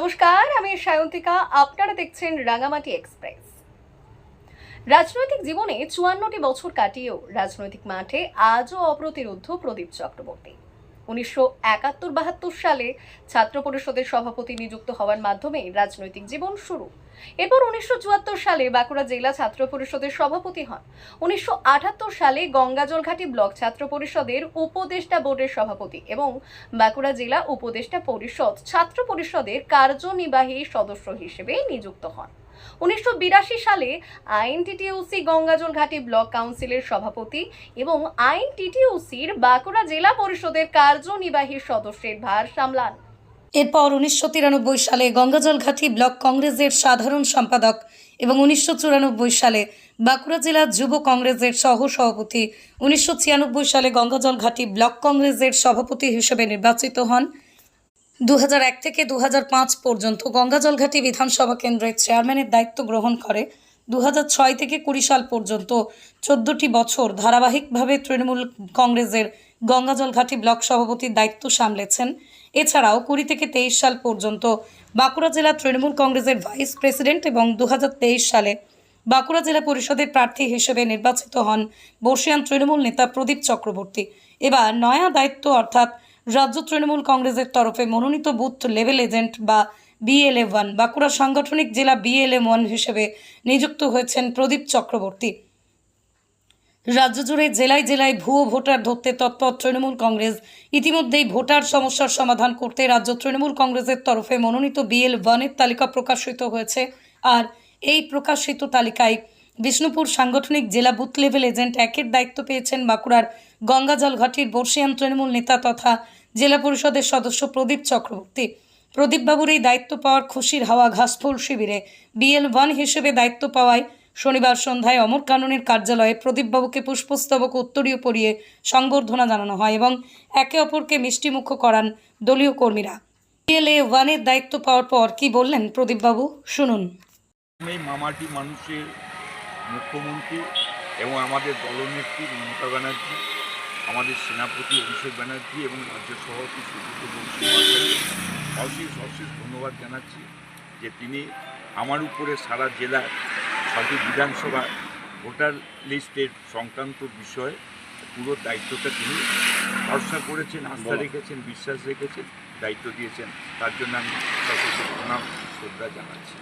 নমস্কার, আমি সায়ন্তিকা। আপনারা দেখছেন রাঙামাটি এক্সপ্রেস। রাজনৈতিক জীবনে ৫৪টি বছর কাটিয়েও রাজনৈতিক মাঠে আজও অপ্রতিরোধ্য প্রদীপ চক্রবর্তী। ১৯৭১-৭২ সালে ছাত্র পরিষদের সভাপতি নিযুক্ত হওয়ার মাধ্যমে রাজনৈতিক জীবন শুরু। এরপর ১৯৭৪ সালে বাঁকুড়া জেলা ছাত্র পরিষদের সভাপতি হন। ১৯৭৮ সালে গঙ্গাজলঘাটি ব্লক ছাত্র পরিষদের উপদেষ্টা বোর্ডের সভাপতি এবং বাঁকুড়া জেলা উপদেষ্টা পরিষদ ছাত্র পরিষদের কার্যনির্বাহী সদস্য হিসেবে নিযুক্ত হন। ১৯৮২ সালে আইএনটিটিইউসি গঙ্গাজলঘাটি ব্লক কাউন্সিলের সভাপতি এবং আইএনটিটিইউসির বাঁকুড়া জেলা পরিষদের কার্যনির্বাহী সদস্যের ভার সামলান। এরপর ১৯৯৩ সালে গঙ্গাজলঘাটি ব্লক কংগ্রেসের সাধারণ সম্পাদক এবং ১৯৯৪ সালে বাঁকুড়া জেলা যুব কংগ্রেসের সহ সভাপতি, ১৯৯৬ সালে গঙ্গাজলঘাটি ব্লক কংগ্রেসের সভাপতি হিসেবে নির্বাচিত হন। ২০০১ থেকে ২০০৫ পর্যন্ত গঙ্গাজলঘাটি বিধানসভা কেন্দ্রের চেয়ারম্যানের দায়িত্ব গ্রহণ করে। ২০০৬ থেকে ২০ সাল পর্যন্ত ১৪টি বছর ধারাবাহিকভাবে তৃণমূল কংগ্রেসের গঙ্গাজলঘাটি ব্লক সভাপতির দায়িত্ব সামলেছেন। এছাড়াও ২০ থেকে ২৩ সাল পর্যন্ত বাঁকুড়া জেলা তৃণমূল কংগ্রেসের ভাইস প্রেসিডেন্ট এবং ২০২৩ সালে বাঁকুড়া জেলা পরিষদের প্রার্থী হিসেবে নির্বাচিত হন বর্ষীয়ান তৃণমূল নেতা প্রদীপ চক্রবর্তী। এবার নয়া দায়িত্ব অর্থাৎ রাজ্য তৃণমূল কংগ্রেসের তরফে মনোনীত বুথ লেভেল এজেন্ট বা BLA-1 বাঁকুড়া সাংগঠনিক জেলা BLA-1 হিসেবে নিযুক্ত হয়েছেন প্রদীপ চক্রবর্তী। রাজ্য জুড়ে জেলায় জেলায় ভুয়ো ভোটার ধরতে তৎপর তৃণমূল কংগ্রেস। ইতিমধ্যেই ভোটার সমস্যার সমাধান করতে রাজ্য তৃণমূল কংগ্রেসের তরফে মনোনীত BL-1-এর তালিকা প্রকাশিত হয়েছে। আর এই প্রকাশিত তালিকায় বিষ্ণুপুর সাংগঠনিক জেলা বুথ লেভেল এজেন্ট 1-এর দায়িত্ব পেয়েছেন বাঁকুড়ার গঙ্গাজলঘাটির বর্ষীয়ান তৃণমূল নেতা তথা জেলা পরিষদের সদস্য প্রদীপ চক্রবর্তী। প্রদীপবাবুর এই দায়িত্ব পাওয়ার খুশির হাওয়া ঘাসফুল শিবিরে। BL-1 হিসেবে দায়িত্ব পাওয়ায় শনিবার সন্ধ্যায় অমর কাননের কার্যালয়ে প্রদীপবাবুকে পুষ্পস্তবক উত্তরীয় পরিয়ে সংবর্ধনা জানানো হয় এবং একে অপরকে মিষ্টিমুখ করান দলীয় কর্মীরা। BLA-1-এর দায়িত্ব পাওয়ার পর কি বললেন প্রদীপবাবু, শুনুন। এই মামাটি মানুষের মুখ্যমন্ত্রী এবং আমাদের দলনেত্রী মমতা ব্যানার্জি, আমাদের সেনাপতি অভিষেক ব্যানার্জি এবং রাজ্য সভাপতি সুব্রত বক্সী অশেষ ধন্যবাদ জানাচ্ছি যে তিনি আমার উপরে সারা জেলার 6টি বিধানসভা ভোটার লিস্টের সংক্রান্ত বিষয়ে পুরো দায়িত্বটা তিনি ভরসা করেছেন, আস্থা রেখেছেন, বিশ্বাস রেখেছেন, দায়িত্ব দিয়েছেন। তার জন্য আমি সকলকে প্রণাম শ্রদ্ধা জানাচ্ছি।